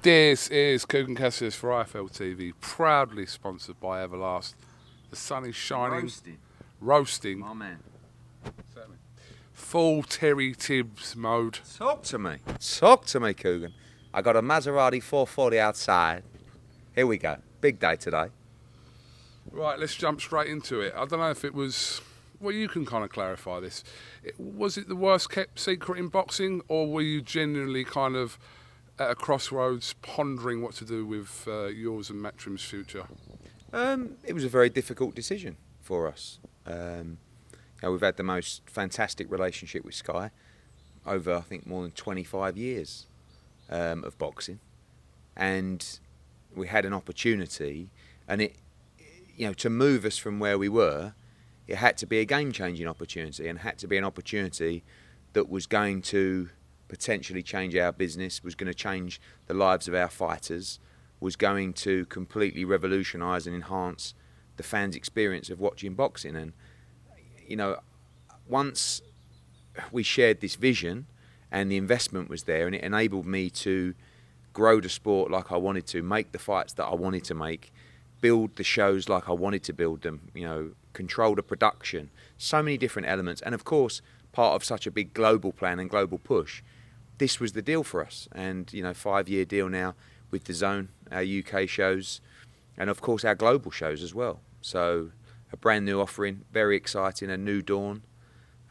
This is KUGAN CASSIUS for IFL TV, proudly sponsored by Everlast. The sun is shining. Roasting. My man. Certainly. Full Terry Tibbs mode. Talk to me. Talk to me, KUGAN. I got a Maserati 440 outside. Here we go. Big day today. Right, let's jump straight into it. I don't know if it was... Well, you can kind of clarify this. Was it the worst kept secret in boxing, or were you genuinely kind of at a crossroads pondering what to do with yours and Matchroom's future? It was a very difficult decision for us. We've had the most fantastic relationship with Sky over, I think, more than 25 years of boxing, and we had an opportunity, and it, to move us from where we were, it had to be a game-changing opportunity, and had to be an opportunity that was going to potentially change our business, was going to change the lives of our fighters, was going to completely revolutionise and enhance the fans' experience of watching boxing. And, once we shared this vision and the investment was there, and it enabled me to grow the sport like I wanted to, make the fights that I wanted to make, build the shows like I wanted to build them, control the production, so many different elements, and of course part of such a big global plan and global push, this was the deal for us. And 5-year deal now with Dazn, our UK shows, and of course our global shows as well. So a brand new offering, very exciting, a new dawn.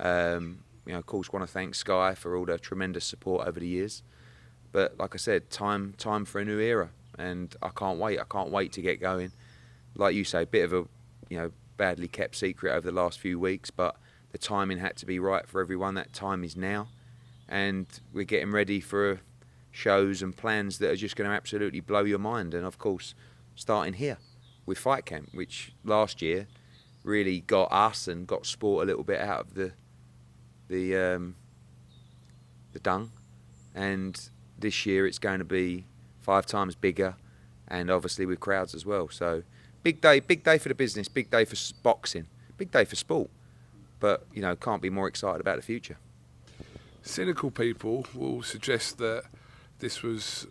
Of course want to thank Sky for all the tremendous support over the years, but like I said, time for a new era, and I can't wait to get going. Like you say, a bit of a badly kept secret over the last few weeks, but the timing had to be right for everyone. That time is now, and we're getting ready for shows and plans that are just going to absolutely blow your mind. And of course, starting here with Fight Camp, which last year really got us and got sport a little bit out of the dung, and this year it's going to be 5 times bigger, and obviously with crowds as well. So big day for the business, big day for boxing, big day for sport. But can't be more excited about the future. Cynical people will suggest that this was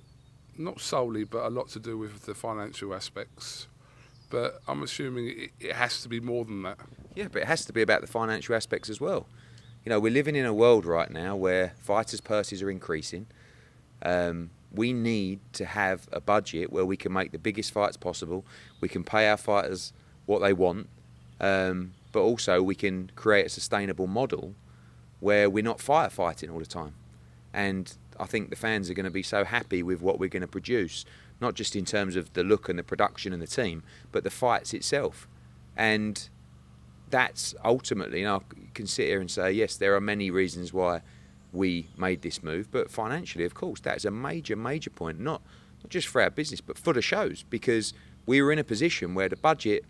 not solely, but a lot to do with the financial aspects. But I'm assuming it has to be more than that. Yeah, but it has to be about the financial aspects as well. We're living in a world right now where fighters' purses are increasing. We need to have a budget where we can make the biggest fights possible. We can pay our fighters what they want, but also we can create a sustainable model where we're not firefighting all the time. And I think the fans are going to be so happy with what we're going to produce, not just in terms of the look and the production and the team, but the fights itself. And that's ultimately, you can sit here and say, yes, there are many reasons why we made this move, but financially, of course, that is a major point, not just for our business, but for the shows, because we were in a position where the budget,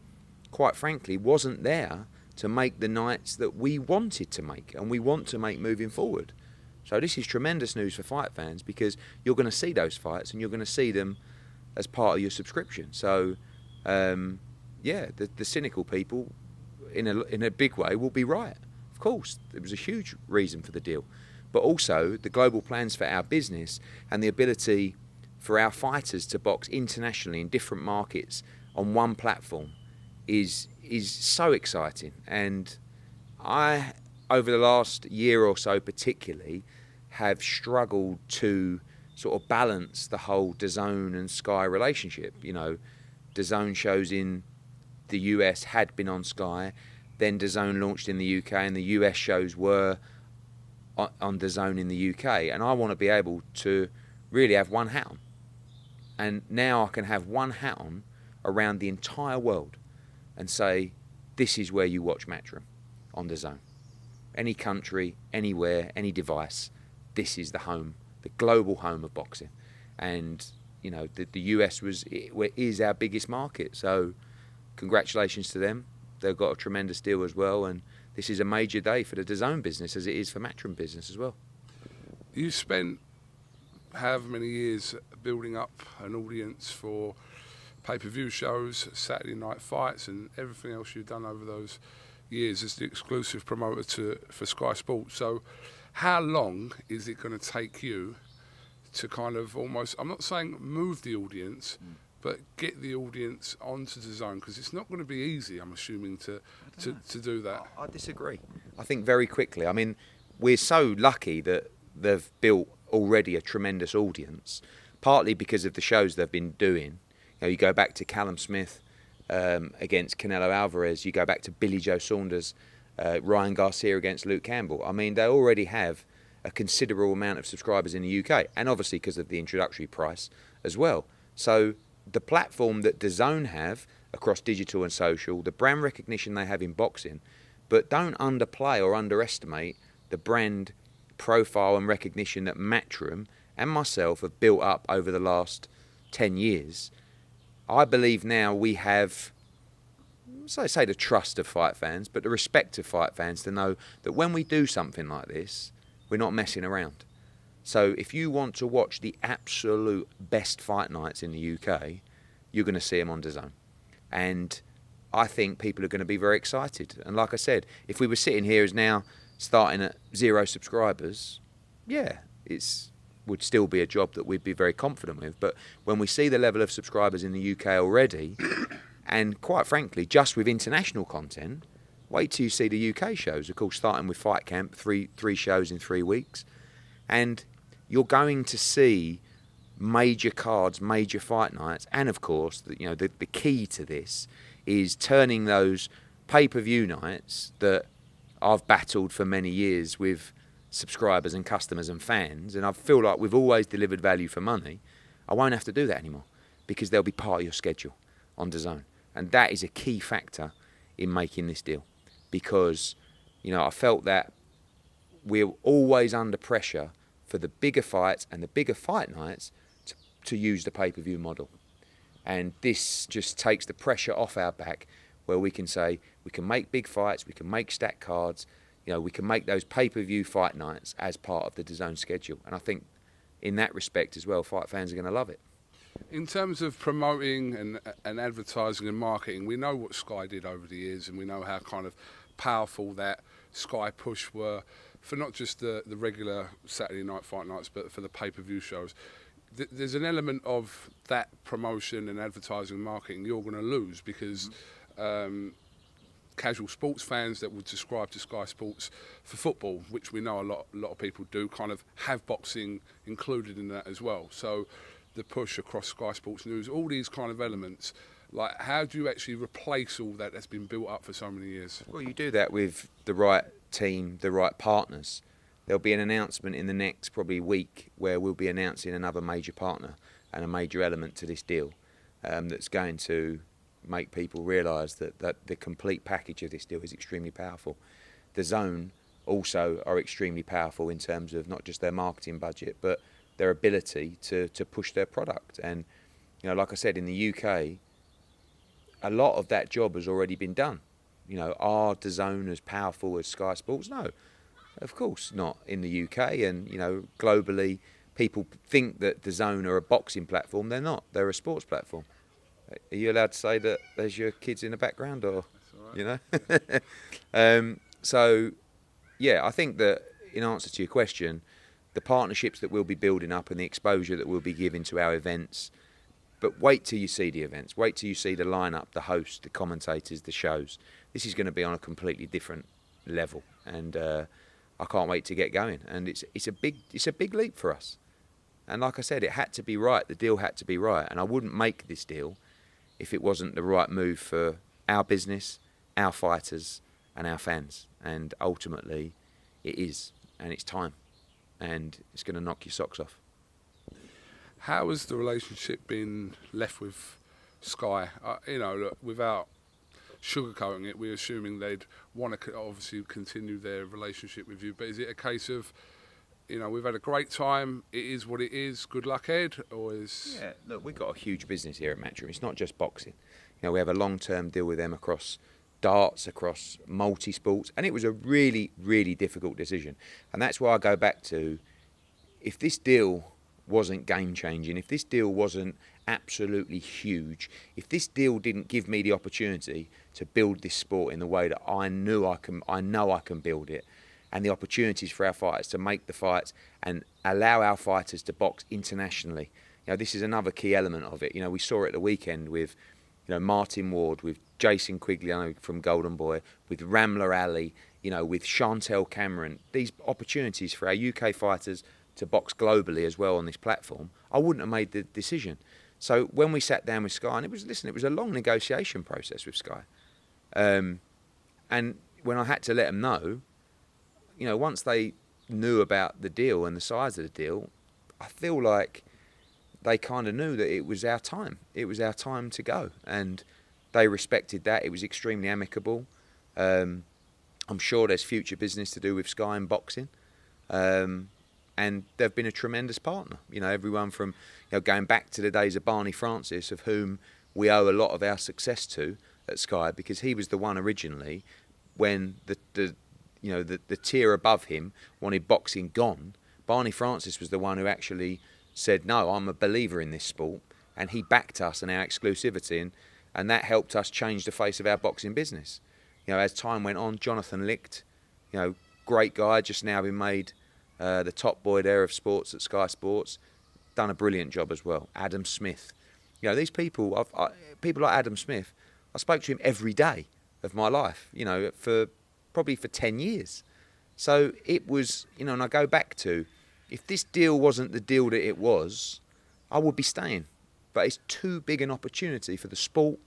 quite frankly, wasn't there to make the nights that we wanted to make and we want to make moving forward. So this is tremendous news for fight fans, because you're going to see those fights and you're going to see them as part of your subscription. So, the cynical people, in a big way, will be right. Of course, it was a huge reason for the deal. But also the global plans for our business and the ability for our fighters to box internationally in different markets on one platform is so exciting. And I, over the last year or so particularly, have struggled to sort of balance the whole Dazn and Sky relationship. Dazn shows in the US had been on Sky, then Dazn launched in the UK, and the US shows were on Dazn in the UK, and I want to be able to really have one hat on. And now I can have one hat on around the entire world and say, this is where you watch Matchroom on Dazn. Any country, anywhere, any device, this is the home, the global home of boxing. And the US is our biggest market, so congratulations to them. They've got a tremendous deal as well, and this is a major day for the Dazn business, as it is for Matchroom business as well. You spent however many years building up an audience for pay-per-view shows, Saturday night fights, and everything else you've done over those years as the exclusive promoter for Sky Sports. So how long is it going to take you to kind of almost, I'm not saying move the audience, but get the audience onto Dazn, because it's not going to be easy, I'm assuming, to do that. I disagree. I think very quickly. I mean, we're so lucky that they've built already a tremendous audience, partly because of the shows they've been doing. You know, you go back to Callum Smith against Canelo Alvarez, you go back to Billy Joe Saunders, Ryan Garcia against Luke Campbell. I mean, they already have a considerable amount of subscribers in the UK, and obviously because of the introductory price as well. So the platform that Dazn have across digital and social, the brand recognition they have in boxing, but don't underplay or underestimate the brand profile and recognition that Matchroom and myself have built up over the last 10 years. I believe now we have, so I say the trust of fight fans, but the respect of fight fans to know that when we do something like this, we're not messing around. So if you want to watch the absolute best fight nights in the UK, you're going to see them on Dazn. And I think people are going to be very excited. And like I said, if we were sitting here as now starting at 0 subscribers, yeah, would still be a job that we'd be very confident with. But when we see the level of subscribers in the UK already, and quite frankly, just with international content, wait till you see the UK shows. Of course, starting with Fight Camp, three shows in 3 weeks. And you're going to see major cards, major fight nights, and of course, the key to this is turning those pay-per-view nights that I've battled for many years with subscribers and customers and fans, and I feel like we've always delivered value for money. I won't have to do that anymore because they'll be part of your schedule on Dazn, and that is a key factor in making this deal, because I felt that we're always under pressure for the bigger fights and the bigger fight nights to use the pay-per-view model. And this just takes the pressure off our back, where we can say we can make big fights, we can make stacked cards, we can make those pay-per-view fight nights as part of the Dazn schedule. And I think in that respect as well, fight fans are going to love it. In terms of promoting and advertising and marketing, we know what Sky did over the years, and we know how kind of powerful that Sky push were for not just the regular Saturday night fight nights, but for the pay-per-view shows. There's an element of that promotion and advertising and marketing you're going to lose, because casual sports fans that would subscribe to Sky Sports for football, which we know a lot of people do, kind of have boxing included in that as well. So the push across Sky Sports News, all these kind of elements, like how do you actually replace all that that's been built up for so many years? Well, you do that with the right team, the right partners. There'll be an announcement in the next probably week where we'll be announcing another major partner and a major element to this deal that's going to make people realise that the complete package of this deal is extremely powerful. Dazn also are extremely powerful in terms of not just their marketing budget, but their ability to push their product. And like I said, in the UK, a lot of that job has already been done. Are Dazn as powerful as Sky Sports? No. Of course not in the UK, and globally people think that Dazn are a boxing platform. They're not. They're a sports platform. Are you allowed to say that there's your kids in the background, or That's all right. So yeah, I think that in answer to your question, the partnerships that we'll be building up and the exposure that we'll be giving to our events, but wait till you see the events, wait till you see the lineup, the hosts, the commentators, the shows. This is going to be on a completely different level, and I can't wait to get going. And it's a big leap for us. And like I said, it had to be right. The deal had to be right. And I wouldn't make this deal if it wasn't the right move for our business, our fighters, and our fans. And ultimately, it is. And it's time. And it's going to knock your socks off. How has the relationship been left with Sky? Look, without sugarcoating it, we're assuming they'd want to obviously continue their relationship with you. But is it a case of, we've had a great time, it is what it is, good luck, Ed? Or is... Yeah, look, we've got a huge business here at Matchroom. It's not just boxing. We have a long-term deal with them across darts, across multi-sports, and it was a really, really difficult decision. And that's why I go back to, if this deal wasn't game-changing, if this deal wasn't absolutely huge, if this deal didn't give me the opportunity to build this sport in the way that I know I can build it, and the opportunities for our fighters to make the fights and allow our fighters to box internationally. This is another key element of it. We saw it at the weekend with, Martin Ward, with Jason Quigley from Golden Boy, with Ramla Ali, with Chantel Cameron. These opportunities for our UK fighters to box globally as well on this platform, I wouldn't have made the decision. So when we sat down with Sky, and it was a long negotiation process with Sky. And when I had to let them know, once they knew about the deal and the size of the deal, I feel like they kind of knew that it was our time. It was our time to go. And they respected that. It was extremely amicable. I'm sure there's future business to do with Sky and boxing. And they've been a tremendous partner. Everyone from, going back to the days of Barney Francis, of whom we owe a lot of our success to at Sky, because he was the one originally when the tier above him wanted boxing gone. Barney Francis was the one who actually said, no, I'm a believer in this sport, and he backed us and our exclusivity, and that helped us change the face of our boxing business. As time went on, Jonathan Licht, great guy, just now been made the top boy there of sports at Sky Sports, done a brilliant job as well. Adam Smith, these people, people like Adam Smith, I spoke to him every day of my life, for 10 years. So it was, and I go back to, if this deal wasn't the deal that it was, I would be staying. But it's too big an opportunity for the sport,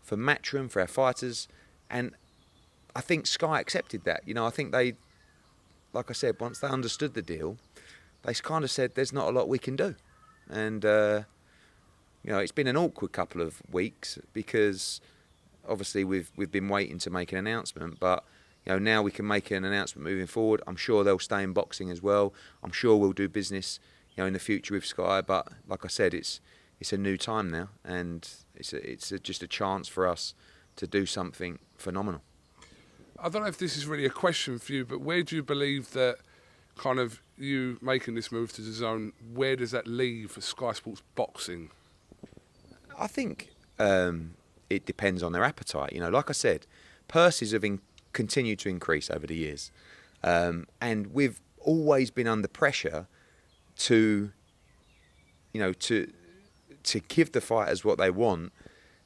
for Matchroom, for our fighters, and I think Sky accepted that. I think they, like I said, once they understood the deal, they kind of said, there's not a lot we can do. And, it's been an awkward couple of weeks because obviously we've been waiting to make an announcement, but now we can make an announcement moving forward. I'm sure they'll stay in boxing as well. I'm sure we'll do business, in the future with Sky. But like I said, it's a new time now, and it's just a chance for us to do something phenomenal. I don't know if this is really a question for you, but where do you believe that kind of you making this move to DAZN, where does that leave Sky Sports boxing? I think it depends on their appetite. Like I said, purses have continued to increase over the years, and we've always been under pressure to give the fighters what they want,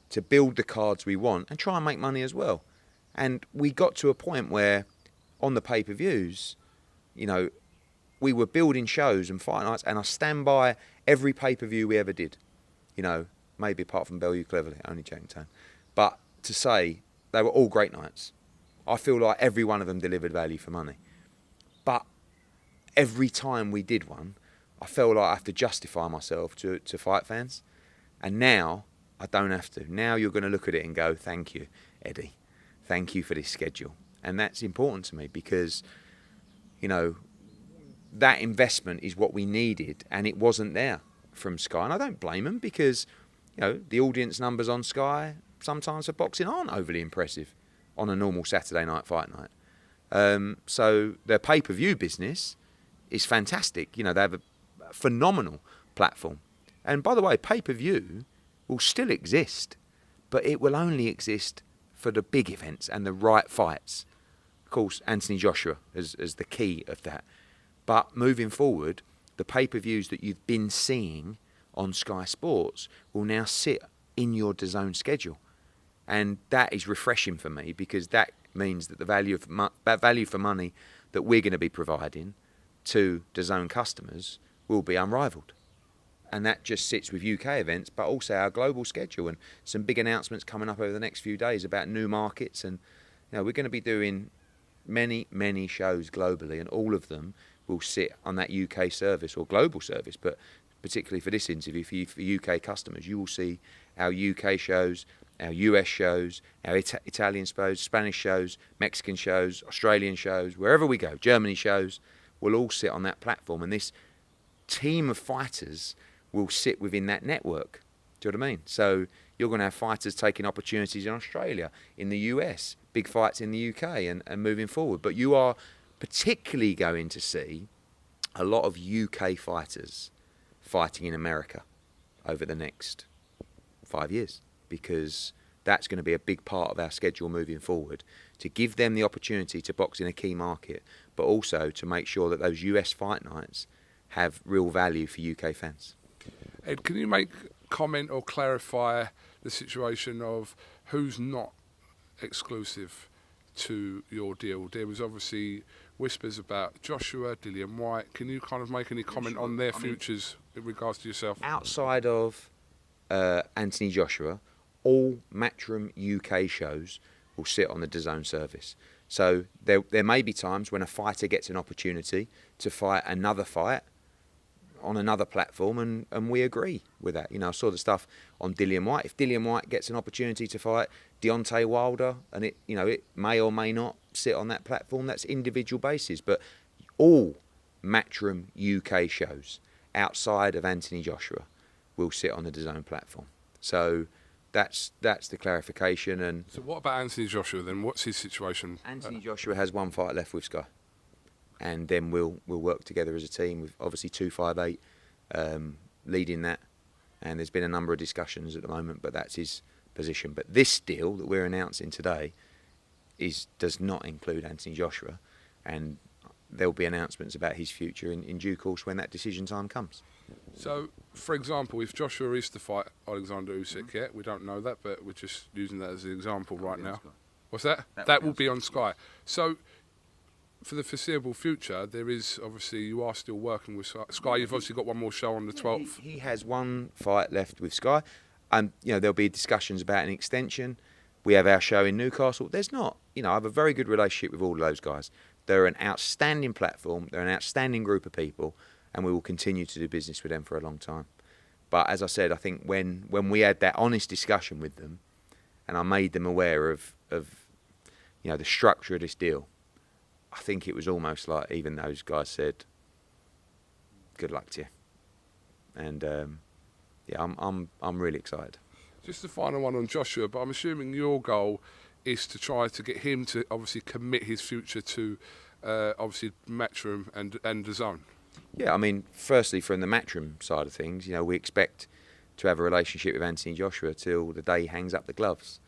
to build the cards we want, and try and make money as well. And we got to a point where, on the pay-per-views, we were building shows and fight nights, and I stand by every pay-per-view we ever did. Maybe apart from Bellevue Cleverly, only joking, Tone. But to say they were all great nights. I feel like every one of them delivered value for money. But every time we did one, I felt like I have to justify myself to fight fans. And now, I don't have to. Now you're going to look at it and go, thank you, Eddie. Thank you for this schedule. And that's important to me because, that investment is what we needed, and it wasn't there from Sky. And I don't blame them because, the audience numbers on Sky sometimes for boxing aren't overly impressive on a normal Saturday night fight night. So their pay-per-view business is fantastic. They have a phenomenal platform. And by the way, pay-per-view will still exist, but it will only exist for the big events and the right fights. Of course, Anthony Joshua is the key of that. But moving forward, the pay-per-views that you've been seeing on Sky Sports will now sit in your DAZN schedule. And that is refreshing for me because that means that the value for money that we're going to be providing to DAZN customers will be unrivaled. And that just sits with UK events, but also our global schedule and some big announcements coming up over the next few days about new markets. And we're going to be doing many, many shows globally, and all of them will sit on that UK service or global service. But particularly for this interview, for UK customers, you will see our UK shows, our US shows, our Italian shows, Spanish shows, Mexican shows, Australian shows, wherever we go, Germany shows, will all sit on that platform. And this team of fighters will sit within that network. Do you know what I mean? So you're going to have fighters taking opportunities in Australia, in the US, big fights in the UK and moving forward. But you are particularly going to see a lot of UK fighters fighting in America over the next 5 years, because that's going to be a big part of our schedule moving forward, to give them the opportunity to box in a key market, but also to make sure that those US fight nights have real value for UK fans. Ed, can you make comment or clarify the situation of who's not exclusive to your deal? There was obviously whispers about Joshua, Dillian White. Can you kind of make any comment on their futures in regards to yourself? Outside of Anthony Joshua, all Matchroom UK shows will sit on the Dazn service. So there may be times when a fighter gets an opportunity to fight another fight on another platform, and we agree with that. You know, I saw the stuff on Dillian White. If Dillian White gets an opportunity to fight Deontay Wilder, and it may or may not sit on that platform, that's individual basis. But all Matchroom UK shows outside of Anthony Joshua will sit on the Dazn platform. So that's the clarification. And so what about Anthony Joshua then? What's his situation? Anthony Joshua has one fight left with Sky. And then we'll work together as a team with obviously 258 leading that, and there's been a number of discussions at the moment, but that's his position. But this deal that we're announcing today does not include Anthony Joshua, and there'll be announcements about his future in due course when that decision time comes. So, for example, if Joshua is to fight Alexander Usyk, we don't know that, but we're just using that as an example right now. What's that? That will be on Sky. So, for the foreseeable future, there is obviously, you are still working with Sky. You've obviously got one more show on the 12th. He has one fight left with Sky, and there'll be discussions about an extension. We have our show in Newcastle. There's not, I have a very good relationship with all of those guys. They're an outstanding platform. They're an outstanding group of people, and we will continue to do business with them for a long time. But as I said, I think when we had that honest discussion with them, and I made them aware of the structure of this deal, I think it was almost like even those guys said, "Good luck to you," and I'm really excited. Just the final one on Joshua, but I'm assuming your goal is to try to get him to obviously commit his future to obviously Matchroom and Dazn. Yeah, I mean, firstly, from the Matchroom side of things, we expect to have a relationship with Anthony Joshua till the day he hangs up the gloves.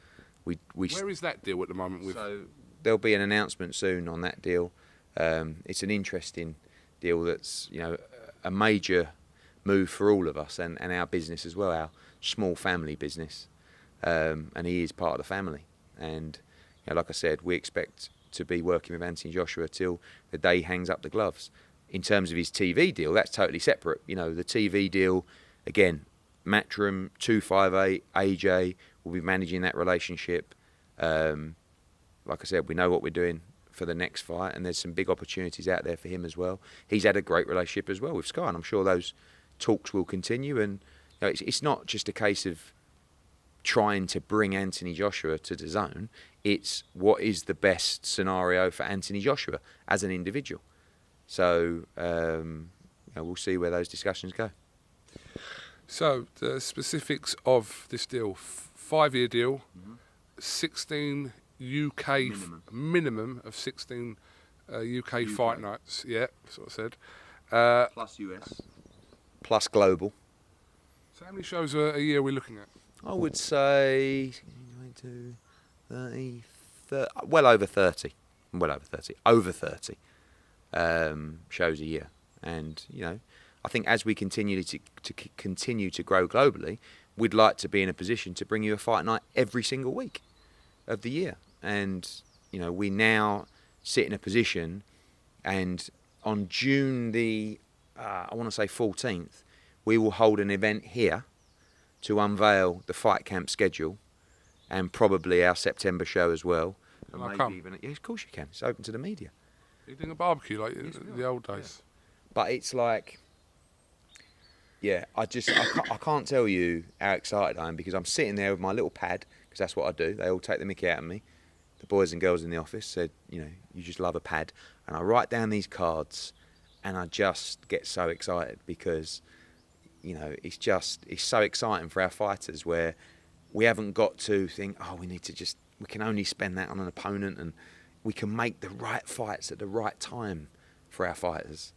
Where is that deal at the moment with? So there'll be an announcement soon on that deal. It's an interesting deal that's a major move for all of us and our business as well, our small family business, and he is part of the family. And like I said, we expect to be working with Anthony Joshua till the day he hangs up the gloves. In terms of his TV deal, that's totally separate. The TV deal, again, Matchroom, 258, AJ will be managing that relationship. Like I said, we know what we're doing for the next fight, and there's some big opportunities out there for him as well. He's had a great relationship as well with Sky, and I'm sure those talks will continue. And it's not just a case of trying to bring Anthony Joshua to Dazn. It's what is the best scenario for Anthony Joshua as an individual. So we'll see where those discussions go. So the specifics of this deal: 5-year deal, 16 UK minimum of 16 UK fight nights. Yeah, sort of said. Plus US. Plus global. So how many shows a year are we looking at? I would say 30, well over 30. Over 30 shows a year. And, I think as we continue to grow globally, we'd like to be in a position to bring you a fight night every single week of the year. And, we now sit in a position, and on June the, I want to say 14th, we will hold an event here to unveil the fight camp schedule and probably our September show as well. Can I come? Yeah, of course you can. It's open to the media. Are you doing a barbecue like the old days? Yeah. But it's like, I can't tell you how excited I am, because I'm sitting there with my little pad, because that's what I do. They all take the mickey out of me. The boys and girls in the office said, you just love a pad. And I write down these cards, and I just get so excited because, it's so exciting for our fighters, where we haven't got to think, we can only spend that on an opponent, and we can make the right fights at the right time for our fighters.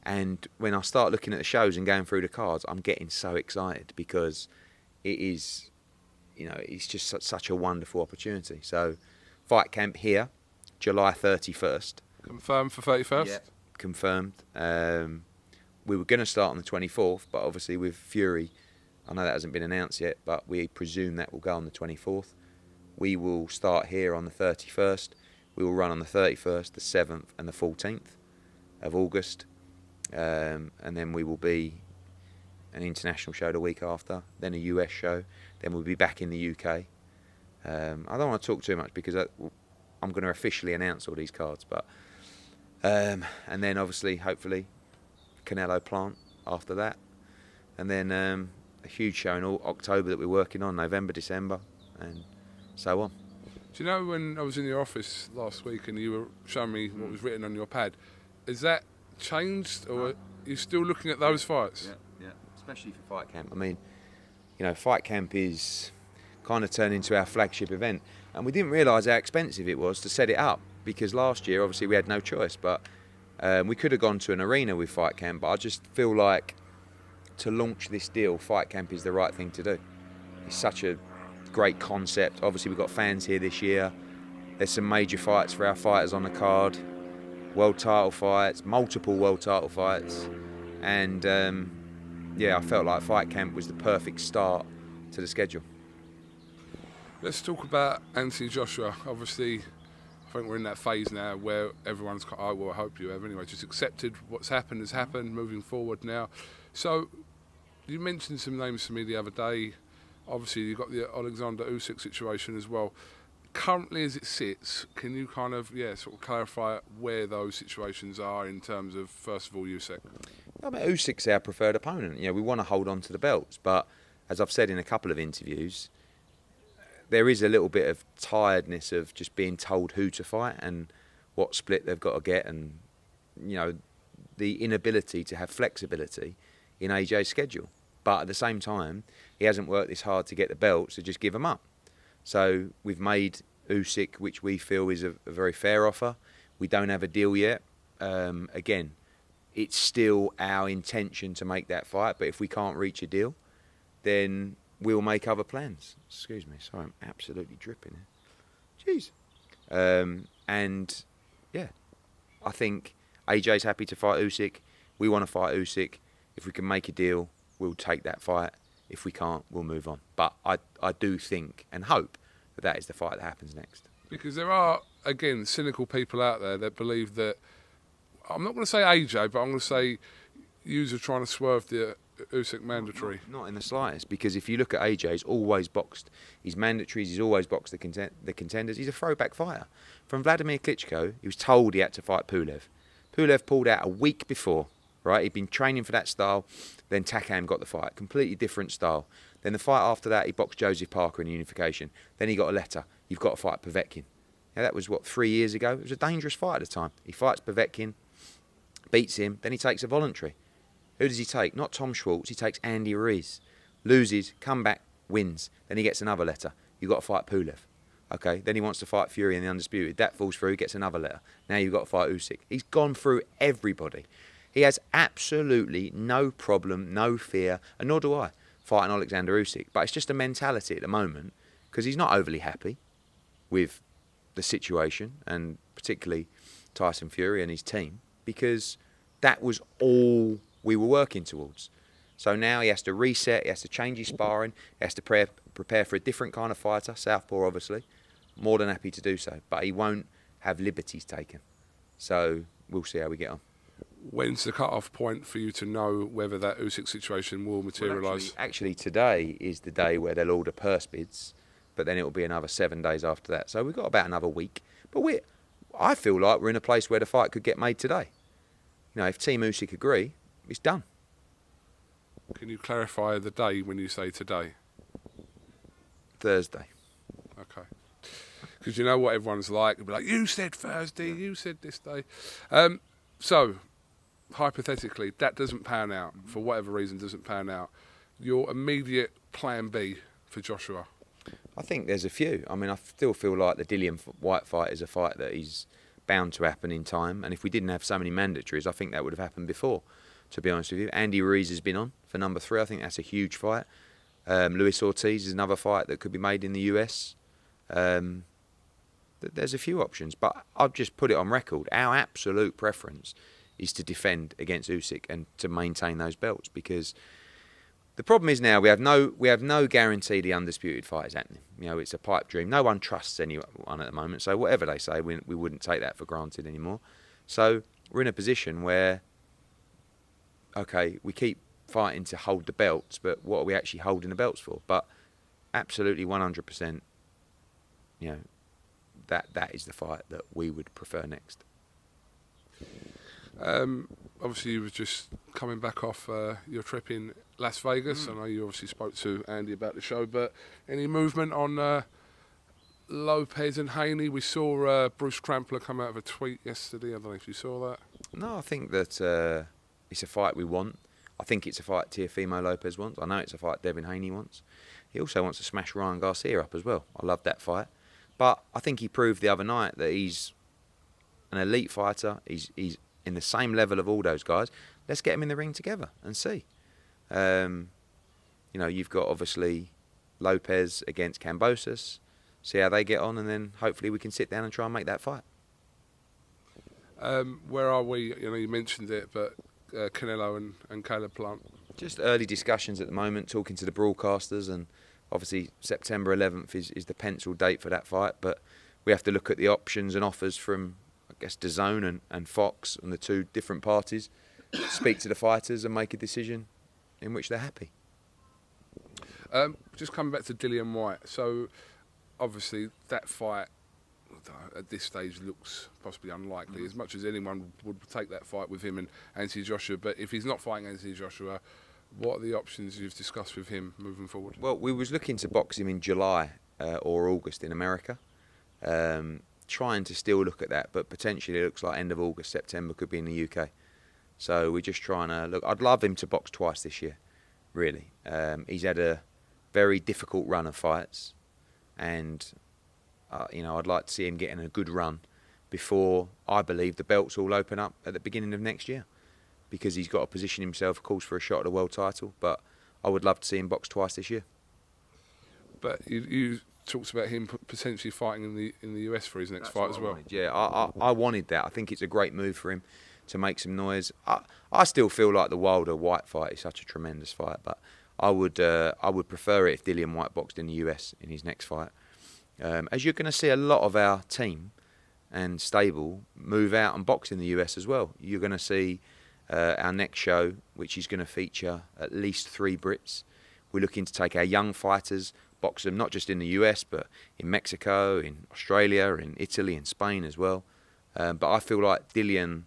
And when I start looking at the shows and going through the cards, I'm getting so excited, because it is, it's just such a wonderful opportunity. So, fight camp here, July 31st. Confirmed for 31st? Yeah, confirmed. We were going to start on the 24th, but obviously with Fury, I know that hasn't been announced yet, but we presume that will go on the 24th. We will start here on the 31st. We will run on the 31st, the 7th and the 14th of August. And then we will be an international show the week after, then a US show, then we'll be back in the UK. I don't want to talk too much because I'm going to officially announce all these cards, but and then obviously, hopefully, Canelo Plant after that, and then a huge show in October that we're working on, November, December, and so on. Do you know when I was in your office last week and you were showing me what was written on your pad, is that changed, or are you still looking at those fights? Yeah, especially for Fight Camp. I mean, Fight Camp is kind of turned into our flagship event, and we didn't realise how expensive it was to set it up, because last year obviously we had no choice, but we could have gone to an arena with Fight Camp, but I just feel like to launch this deal, Fight Camp is the right thing to do. It's such a great concept. Obviously we've got fans here this year. There's some major fights for our fighters on the card, world title fights, multiple world title fights, and I felt like Fight Camp was the perfect start to the schedule. Let's talk about Anthony Joshua. Obviously, I think we're in that phase now where everyone's, I hope you have anyway, just accepted what's happened has happened, moving forward now. So, you mentioned some names to me the other day. Obviously, you've got the Alexander Usyk situation as well. Currently, as it sits, can you kind of, sort of clarify where those situations are in terms of, first of all, Usyk? I mean, Usyk's our preferred opponent. We want to hold on to the belts, but as I've said in a couple of interviews, there is a little bit of tiredness of just being told who to fight and what split they've got to get, and the inability to have flexibility in AJ's schedule. But at the same time, he hasn't worked this hard to get the belts, so just give them up. So we've made Usyk, which we feel is a very fair offer. We don't have a deal yet. Again, it's still our intention to make that fight, but if we can't reach a deal, then we'll make other plans. Excuse me, sorry, I'm absolutely dripping here. Jeez. I think AJ's happy to fight Usyk. We want to fight Usyk. If we can make a deal, we'll take that fight. If we can't, we'll move on. But I do think and hope that is the fight that happens next. Because there are, again, cynical people out there that believe that, I'm not going to say AJ, but I'm going to say yous are trying to swerve the Usyk mandatory. Not in the slightest, because if you look at AJ, he's always boxed his mandatories, he's always boxed the contenders. He's a throwback fighter. From Vladimir Klitschko, he was told he had to fight Pulev. Pulev pulled out a week before, right? He'd been training for that style, then Takam got the fight, completely different style. Then the fight after that, he boxed Joseph Parker in unification. Then he got a letter, you've got to fight Povetkin. Now that was, 3 years ago? It was a dangerous fight at the time. He fights Povetkin, beats him, then he takes a voluntary. Who does he take? Not Tom Schwartz, he takes Andy Ruiz. Loses, come back, wins. Then he gets another letter. You've got to fight Pulev. Okay, then he wants to fight Fury in the Undisputed. That falls through, he gets another letter. Now you've got to fight Usyk. He's gone through everybody. He has absolutely no problem, no fear, and nor do I, fighting Alexander Usyk. But it's just a mentality at the moment, because he's not overly happy with the situation, and particularly Tyson Fury and his team, because that was all we were working towards. So now he has to reset, he has to change his sparring, he has to prepare for a different kind of fighter, southpaw obviously. More than happy to do so, but he won't have liberties taken. So we'll see how we get on. When's the cut-off point for you to know whether that Usyk situation will materialise? Well, actually, today is the day where they'll order purse bids, but then it will be another 7 days after that. So we've got about another week. But I feel like we're in a place where the fight could get made today. If Team Usyk agree, it's done. Can you clarify the day when you say today? Thursday. Okay. Because you know what everyone's like. They'll be like, you said Thursday, you said this day. So, hypothetically, that doesn't pan out, for whatever reason doesn't pan out. Your immediate plan B for Joshua? I think there's a few. I mean, I still feel like the Dillian White fight is a fight that is bound to happen in time. And if we didn't have so many mandatories, I think that would have happened before, to be honest with you. Andy Ruiz has been on for number 3. I think that's a huge fight. Luis Ortiz is another fight that could be made in the US. there's a few options. But I've just put it on record. Our absolute preference is to defend against Usyk and to maintain those belts, because the problem is now we have no guarantee the undisputed fight is happening. You know, it's a pipe dream. No one trusts anyone at the moment. So whatever they say, we wouldn't take that for granted anymore. So we're in a position where, okay, we keep fighting to hold the belts, but what are we actually holding the belts for? But absolutely 100%, you know, that is the fight that we would prefer next. Obviously, you were just coming back off your trip in Las Vegas. I know you obviously spoke to Andy about the show, but any movement on Lopez and Haney? We saw Bruce Crampler come out of a tweet yesterday. I don't know if you saw that. No, I think that it's a fight we want. I think it's a fight Teofimo Lopez wants. I know it's a fight Devin Haney wants. He also wants to smash Ryan Garcia up as well. I love that fight. But I think he proved the other night that he's an elite fighter. He's in the same level of all those guys. Let's get him in the ring together and see. You know, you've got obviously Lopez against Kambosos. See how they get on, and then hopefully we can sit down and try and make that fight. Where are we? You know, you mentioned it, but Canelo and Caleb Plant. Just early discussions at the moment, talking to the broadcasters, and obviously September 11th is the penciled date for that fight. But we have to look at the options and offers from, I guess, Dazn and Fox and the two different parties, speak to the fighters and make a decision in which they're happy. Just coming back to Dillian Whyte. So obviously that fight at this stage looks possibly unlikely, as much as anyone would take that fight with him and Anthony Joshua. But if he's not fighting Anthony Joshua, what are the options you've discussed with him moving forward? Well, we was looking to box him in July or August in America. Trying to still look at that, but potentially it looks like end of August, September could be in the UK. So we're just trying to look. I'd love him to box twice this year, really. He's had a very difficult run of fights, and you know, I'd like to see him getting a good run before I believe the belts all open up at the beginning of next year, because he's got to position himself, of course, for a shot at the world title. But I would love to see him box twice this year. But you talked about him potentially fighting in the US for his next fight as well. Yeah, I wanted that. I think it's a great move for him to make some noise. I still feel like the Wilder-Whyte fight is such a tremendous fight, but I would prefer it if Dillian Whyte boxed in the US in his next fight. As you're going to see a lot of our team and stable move out and box in the US as well. You're going to see our next show, which is going to feature at least 3 Brits. We're looking to take our young fighters, box them not just in the US, but in Mexico, in Australia, in Italy, in Spain as well. But I feel like Dillian,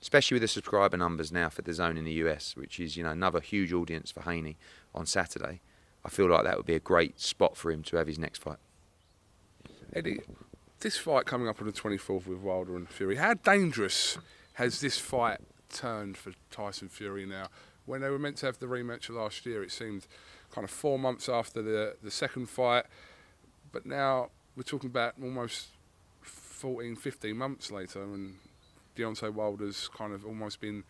especially with the subscriber numbers now for DAZN in the US, which is, you know, another huge audience for Haney on Saturday, I feel like that would be a great spot for him to have his next fight. Eddie, this fight coming up on the 24th with Wilder and Fury, how dangerous has this fight turned for Tyson Fury now? When they were meant to have the rematch last year, it seemed kind of 4 months after the second fight, but now we're talking about almost 14, 15 months later, and Deontay Wilder's kind of almost been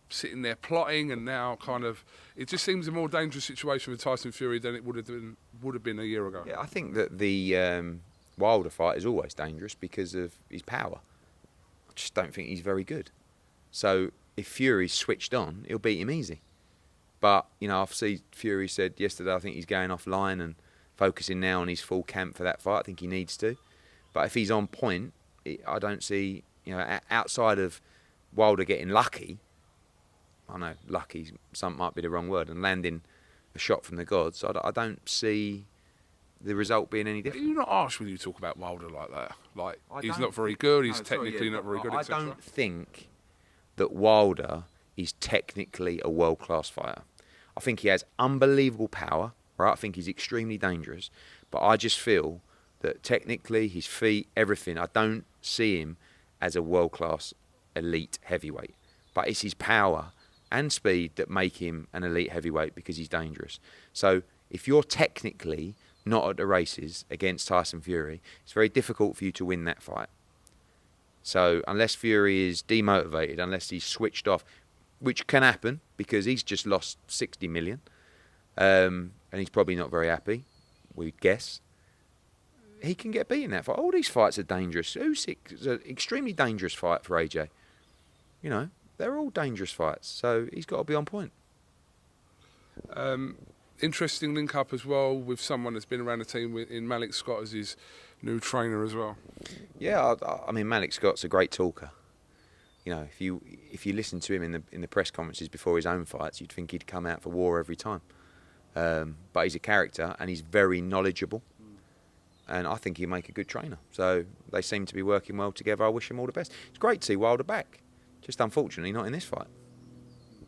sitting there plotting, and now kind of it just seems a more dangerous situation with Tyson Fury than it would have been a year ago. Yeah, I think that the Wilder fight is always dangerous because of his power. I just don't think he's very good. So if Fury's switched on, he'll beat him easy. But, you know, I've seen Fury said yesterday, I think he's going offline and focusing now on his full camp for that fight. I think he needs to. But if he's on point, I don't see, you know, outside of Wilder getting lucky, I know lucky might be the wrong word, and landing a shot from the gods, I don't see the result being any different. You're not harsh when you talk about Wilder like that. Like, he's not very good, he's technically not very good, I etc. don't think that Wilder is technically a world-class fighter. I think he has unbelievable power, right? I think he's extremely dangerous. But I just feel that technically, his feet, everything, I don't see him as a world-class elite heavyweight. But it's his power and speed that make him an elite heavyweight because he's dangerous. So if you're technically not at the races against Tyson Fury, it's very difficult for you to win that fight. So unless Fury is demotivated, unless he's switched off, which can happen because he's just lost 60 million, and he's probably not very happy, we'd guess, he can get beat in that fight. All these fights are dangerous. Usyk is an extremely dangerous fight for AJ. You know, they're all dangerous fights, so he's got to be on point. Interesting link up as well with someone that's been around the team in Malik Scott as his new trainer as well. Yeah, I mean, Malik Scott's a great talker. You know, if you listen to him in the press conferences before his own fights, you'd think he'd come out for war every time. But he's a character and he's very knowledgeable, and I think he'll make a good trainer. So they seem to be working well together. I wish him all the best. It's great to see Wilder back, just unfortunately not in this fight.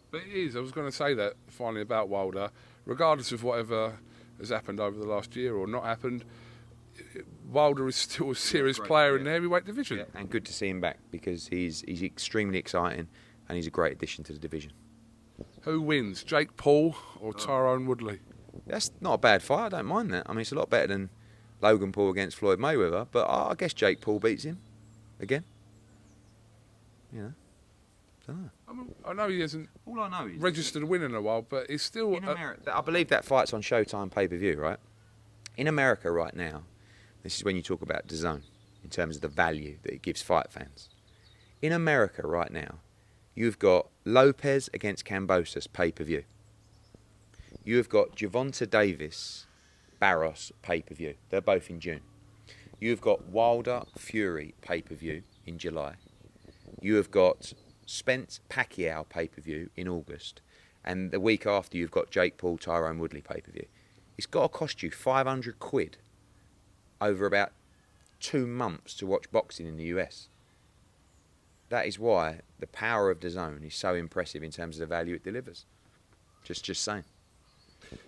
But it is. I was going to say that finally about Wilder. Regardless of whatever has happened over the last year or not happened, Wilder is still a serious player in the heavyweight division. Yeah, and good to see him back because he's extremely exciting and he's a great addition to the division. Who wins, Jake Paul or Tyrone Woodley? That's not a bad fight. I don't mind that. I mean, it's a lot better than Logan Paul against Floyd Mayweather, but I guess Jake Paul beats him again. You know. I know he hasn't All I know is registered a win in a while, but it's still... in America, I believe that fight's on Showtime pay-per-view, right? In America right now, this is when you talk about Dazn, in terms of the value that it gives fight fans. In America right now, you've got Lopez against Kambosos pay-per-view. You have got Gervonta Davis, Barros pay-per-view. They're both in June. You've got Wilder Fury pay-per-view in July. You have got Spence Pacquiao pay-per-view in August, and the week after you've got Jake Paul Tyrone Woodley pay-per-view. It's got to cost you £500 over about 2 months to watch boxing in the US. That is why the power of DAZN is so impressive in terms of the value it delivers. Just saying.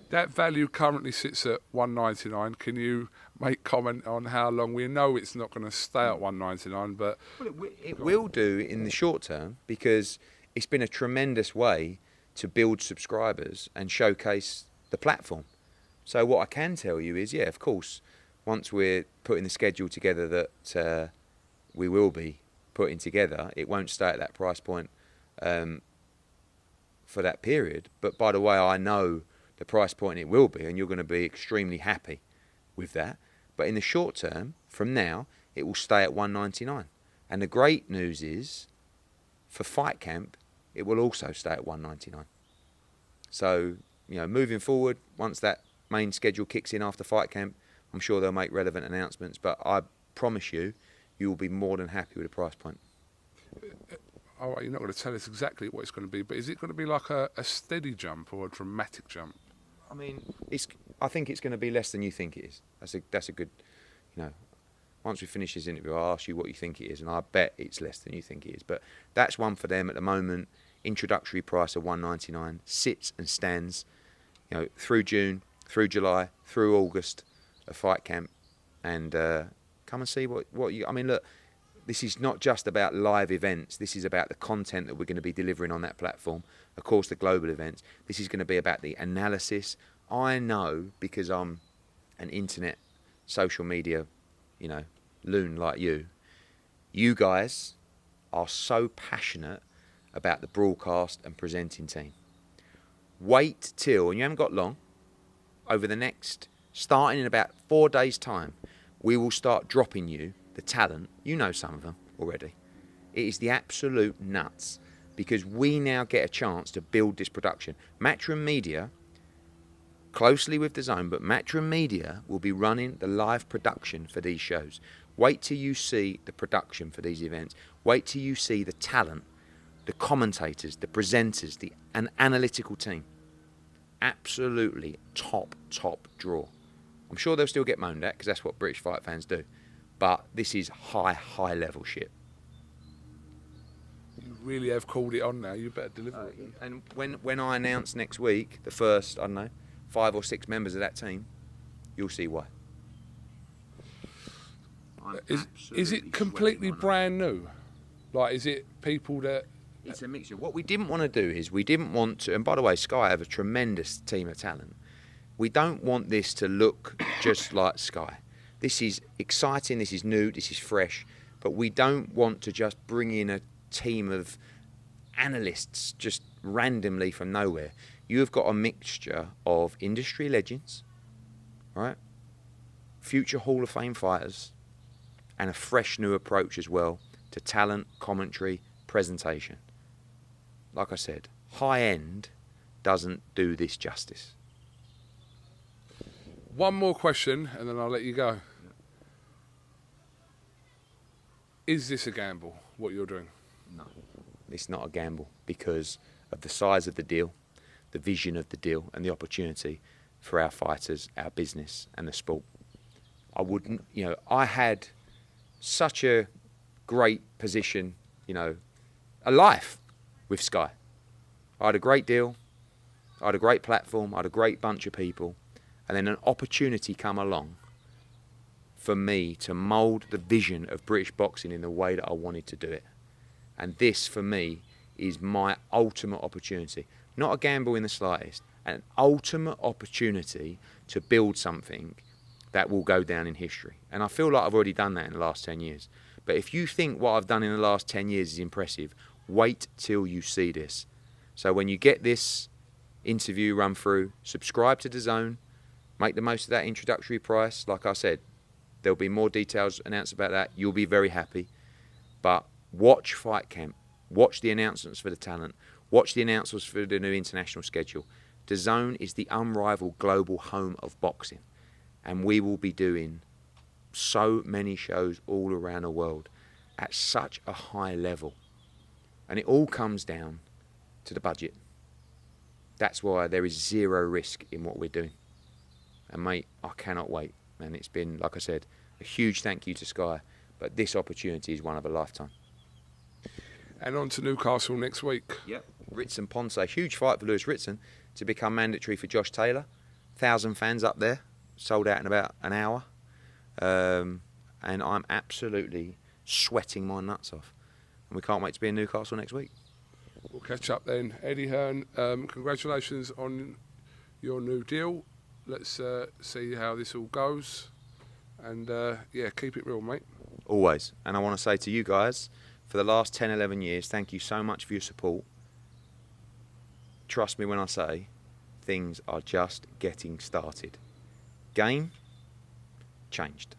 That value currently sits at $199. Can you make comment on how long? We know it's not going to stay at $199, but... Well, it will do in the short term because it's been a tremendous way to build subscribers and showcase the platform. So what I can tell you is, yeah, of course, once we're putting the schedule together that we will be putting together, it won't stay at that price point for that period. But by the way, I know the price point it will be, and you're going to be extremely happy with that. But in the short term, from now, it will stay at $199. And the great news is, for Fight Camp, it will also stay at $199. So, you know, moving forward, once that main schedule kicks in after Fight Camp, I'm sure they'll make relevant announcements. But I promise you, you will be more than happy with the price point. Oh, you're not going to tell us exactly what it's going to be, but is it going to be like a steady jump or a dramatic jump? I mean, I think it's going to be less than you think it is. That's a good, you know, once we finish this interview, I'll ask you what you think it is, and I bet it's less than you think it is. But that's one for them at the moment. Introductory price of $199, sits and stands, you know, through June, through July, through August, a Fight Camp, and come and see what you. I mean, look, this is not just about live events. This is about the content that we're going to be delivering on that platform. Of course, the global events. This is going to be about the analysis. I know, because I'm an internet, social media, you know, loon like you. You guys are so passionate about the broadcast and presenting team. Wait till, and you haven't got long, over the next, starting in about 4 days' time, we will start dropping you the talent. You know some of them already. It is the absolute nuts, because we now get a chance to build this production. Matchroom Media, closely with DAZN, but Matchroom Media will be running the live production for these shows. Wait till you see the production for these events. Wait till you see the talent, the commentators, the presenters, an analytical team. Absolutely top draw. I'm sure they'll still get moaned at, because that's what British fight fans do. But this is high level shit. You really have called it on now. You better deliver it. And when I announce next week the first, I don't know, 5 or 6 members of that team, you'll see why. Is it completely brand new? Like, is it people that... It's a mixture. What we didn't want to do is, we didn't want to, and by the way, Sky have a tremendous team of talent. We don't want this to look just like Sky. This is exciting, this is new, this is fresh, but we don't want to just bring in a team of analysts just randomly from nowhere. You have got a mixture of industry legends, right? future Hall of Fame fighters and a fresh new approach as well to talent, commentary, presentation. Like I said, high end doesn't do this justice. One more question, and then I'll let you go. Is this a gamble, what you're doing? No, it's not a gamble because of the size of the deal, the vision of the deal, and the opportunity for our fighters, our business, and the sport. I wouldn't, I had such a great position, a life with Sky. I had a great deal, I had a great platform, I had a great bunch of people, and then an opportunity come along for me to mould the vision of British boxing in the way that I wanted to do it. And this, for me, is my ultimate opportunity. Not a gamble in the slightest, an ultimate opportunity to build something that will go down in history. And I feel like I've already done that in the last 10 years. But if you think what I've done in the last 10 years is impressive, wait till you see this. So when you get this interview run through, subscribe to Dazn, make the most of that introductory price. Like I said, there'll be more details announced about that. You'll be very happy. But watch Fight Camp. Watch the announcements for the talent. Watch the announcements for the new international schedule. Dazn is the unrivaled global home of boxing. And we will be doing so many shows all around the world at such a high level. And it all comes down to the budget. That's why there is zero risk in what we're doing. And mate, I cannot wait. And it's been, like I said, a huge thank you to Sky. But this opportunity is one of a lifetime. And on to Newcastle next week. Yep. Ritson Ponce, huge fight for Lewis Ritson to become mandatory for Josh Taylor. 1,000 fans up there, sold out in about an hour. And I'm absolutely sweating my nuts off. And we can't wait to be in Newcastle next week. We'll catch up then. Eddie Hearn, congratulations on your new deal. Let's see how this all goes. And keep it real, mate. Always. And I want to say to you guys, for the last 10, 11 years, thank you so much for your support. Trust me when I say things are just getting started. Game changed.